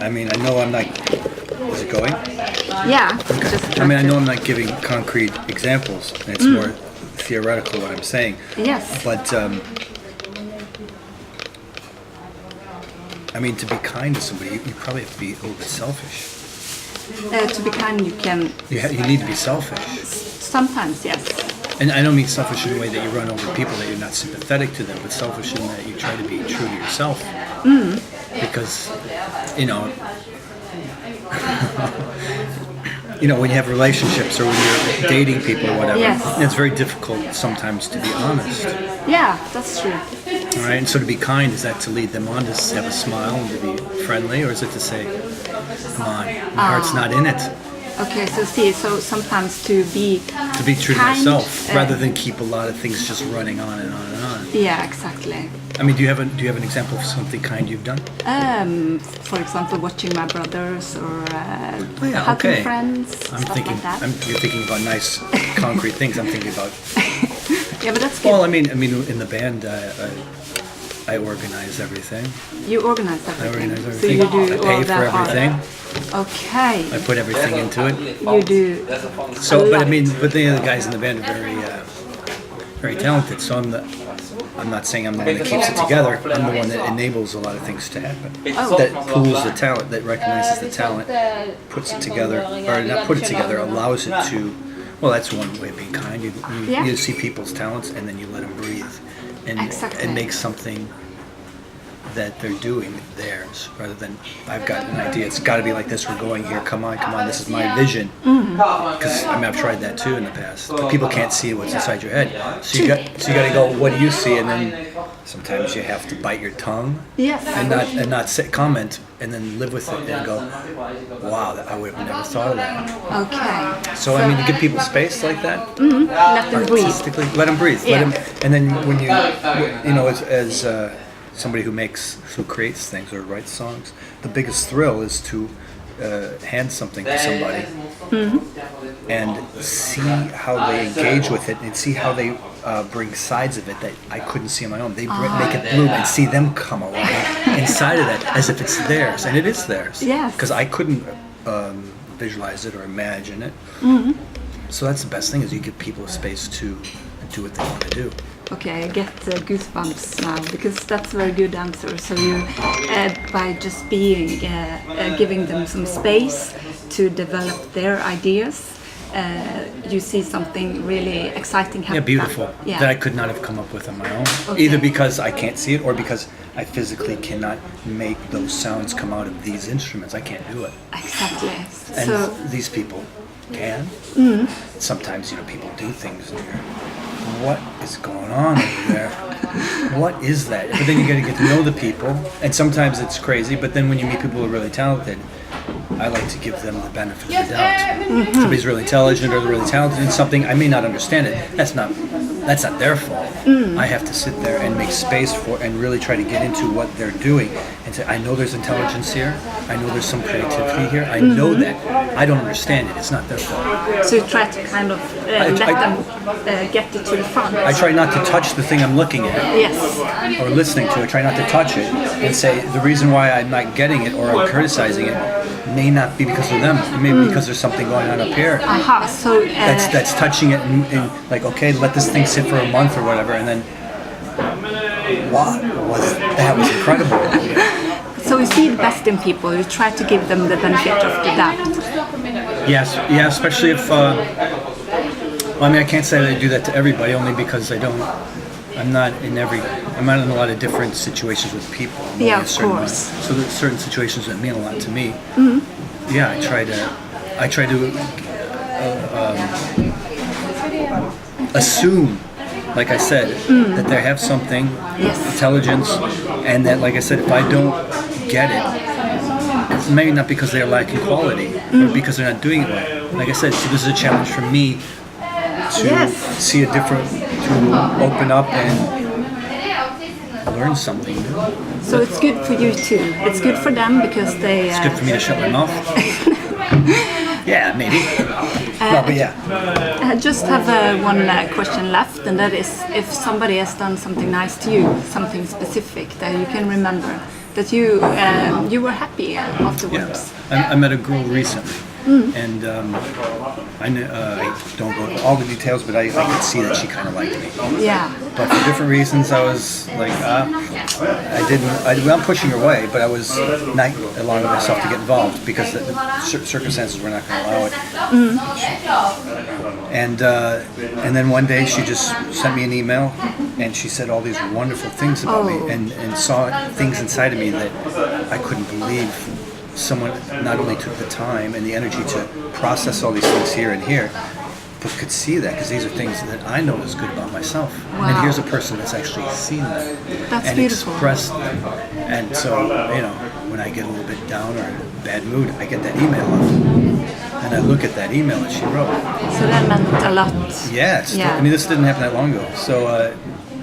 I mean, I know I'm not. Is it going? Yeah. Okay. Just I mean, I know I'm not giving concrete examples. And it's more theoretical what I'm saying. Yes. But I mean, to be kind to somebody, you probably have to be a little bit selfish. To be kind, you can. You need to be selfish. Sometimes, yes. And I don't mean selfish in the way that you run over people, that you're not sympathetic to them, but selfish in that you try to be true to yourself. Because, you know, when you have relationships or when you're dating people or whatever, Yes. it's very difficult sometimes to be honest. Yeah, that's true. All right, and so to be kind, is that to lead them on, to have a smile and to be friendly, or is it to say, come on, my heart's not in it? Okay, so sometimes to be True to kind, myself, rather than keep a lot of things just running on and on and on. Yeah, exactly. I mean, do you have an example of something kind you've done? For example, watching my brothers or helping okay. friends, I'm stuff thinking. like that. You're thinking about nice, concrete things. I'm thinking about. Yeah, but that's good. Well, I mean, in the band, I organize everything. You organize I everything. organize So everything. you do I all pay for that part. everything. Okay. I put everything into it. You do. So, but I lot. mean, but the other guys in the band are very talented. So I'm not saying I'm the one that keeps it together. I'm the one that enables a lot of things to happen. Oh. That pools the talent, that recognizes the talent, puts it together, or not put it together, allows it to. Well, that's one way of being kind. You see people's talents and then you let them breathe, and make something that they're doing theirs, rather than I've got an idea. It's got to be like this. We're going here. Come on. This is my vision. Because I mean, I've tried that too in the past. But people can't see what's inside your head. So you got to go. What do you see? And then sometimes you have to bite your tongue. Yes. And not comment, and then live with it and go, wow, I would have never thought of that. Okay. So I mean, to give people space like that, Let them breathe. artistically, let them breathe. Yeah. And then when as somebody who creates things or writes songs, the biggest thrill is to hand something to somebody and see how they engage with it, and see how they bring sides of it that I couldn't see on my own. They make it bloom and see them come along inside of that as if it's theirs, and it is theirs. Yes. Because I couldn't visualize it or imagine it. So that's the best thing, is you give people a space to do what they want to do. Okay, I get goosebumps now, because that's a very good answer. So you, by just being, giving them some space to develop their ideas, you see something really exciting happen. Yeah, beautiful. Yeah. That I could not have come up with on my own. Okay. Either because I can't see it, or because I physically cannot make those sounds come out of these instruments. I can't do it. Exactly. And So these people can. Sometimes, people do things and you're, what is going on over there? What is that? But then you got to get to know the people, and sometimes it's crazy. But then when you meet people who are really talented, I like to give them the benefit of the doubt. Somebody's really intelligent or they're really talented in something, I may not understand it. That's not their fault. I have to sit there and make space for and really try to get into what they're doing and say, I know there's intelligence here. I know there's some creativity here. I know that. I don't understand it. It's not their fault. So you try to kind of let them get it to the front. I try not to touch the thing I'm looking at Yes. or listening to. I try not to touch it and say the reason why I'm not getting it or I'm criticizing it may not be because of them. It may be because there's something going on up here. Aha. So That's touching it and like, okay, let this thing sit for a month or whatever, and then that was incredible. So you see the best in people. You try to give them the benefit of the doubt. Yes, yeah, especially if I mean, I can't say that I do that to everybody, only because I'm not in a lot of different situations with people. I'm only Yeah, a of certain course. amount. So there's certain situations that mean a lot to me. Yeah, I try to assume, like I said, that they have something, intelligence, and that, like I said, if I don't get it, it's maybe not because they're lacking quality, or because they're not doing it right. Like I said, so this is a challenge for me to see a different, to open up and learn something new. So it's good for you too. It's good for them because they. It's good for me to shut my mouth. Yeah, maybe. No, but yeah. I just have one question left, and that is if somebody has done something nice to you, something specific that you can remember, that you were happy afterwards. Yeah, I met a girl recently, and I don't go into all the details, but I could see that she kind of liked me. Yeah. But for different reasons, I was like, I'm pushing her away, but I was not allowing myself to get involved because the circumstances were not going to allow it. And then one day she just sent me an email, and she said all these wonderful things about me, and saw things inside of me that I couldn't believe. Someone not only took the time and the energy to process all these things here and here, but could see that, because these are things that I know is good about myself. Wow. And here's a person that's actually seen them That's and beautiful. expressed them. And so, when I get a little bit down or in a bad mood, I get that email up. And I look at that email that she wrote. So that meant a lot. Yeah, Yeah. I mean, this didn't happen that long ago. So,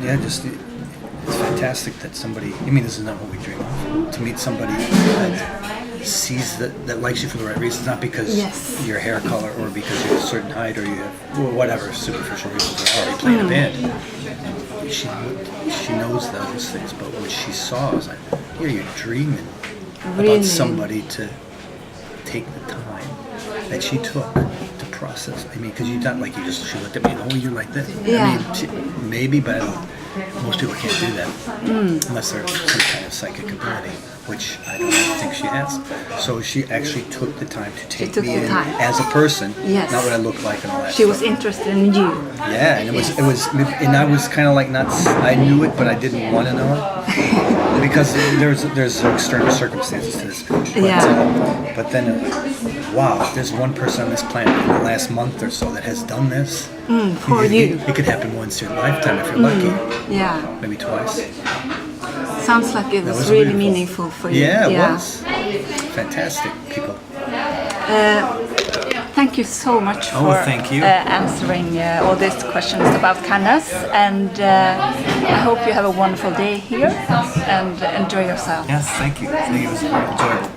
it's fantastic that somebody, this is not what we dream of, to meet somebody that sees that likes you for the right reasons, not because Yes. your hair color or because you're a certain height or you have whatever superficial reasons there are. You play in a band. She knows those things, but what she saw was like, yeah, you're dreaming Really? about somebody to take the time that she took to process. Because you not like she looked at me and, oh, you're like this. Yeah. Maybe, but most people can't do that unless they're some kind of psychic ability, which I don't think she has. So she actually took the time to take took me the in time. as a person, Yes. not what I look like and all that She was stuff. interested in you. Yeah, and and I was kind of like I knew it, but I didn't want to know it because there's external circumstances to this. But then, wow, there's one person on this planet in the last month or so that has done this. For you. It could happen once in your lifetime if you're lucky, Yeah. maybe twice. Sounds like it was was really beautiful. meaningful for you. Yeah, it was. Fantastic people. Thank you so much Oh, for thank you. answering all these questions about Cannes, and I hope you have a wonderful day here and enjoy yourself. Yes, thank you. I think it was very enjoyable.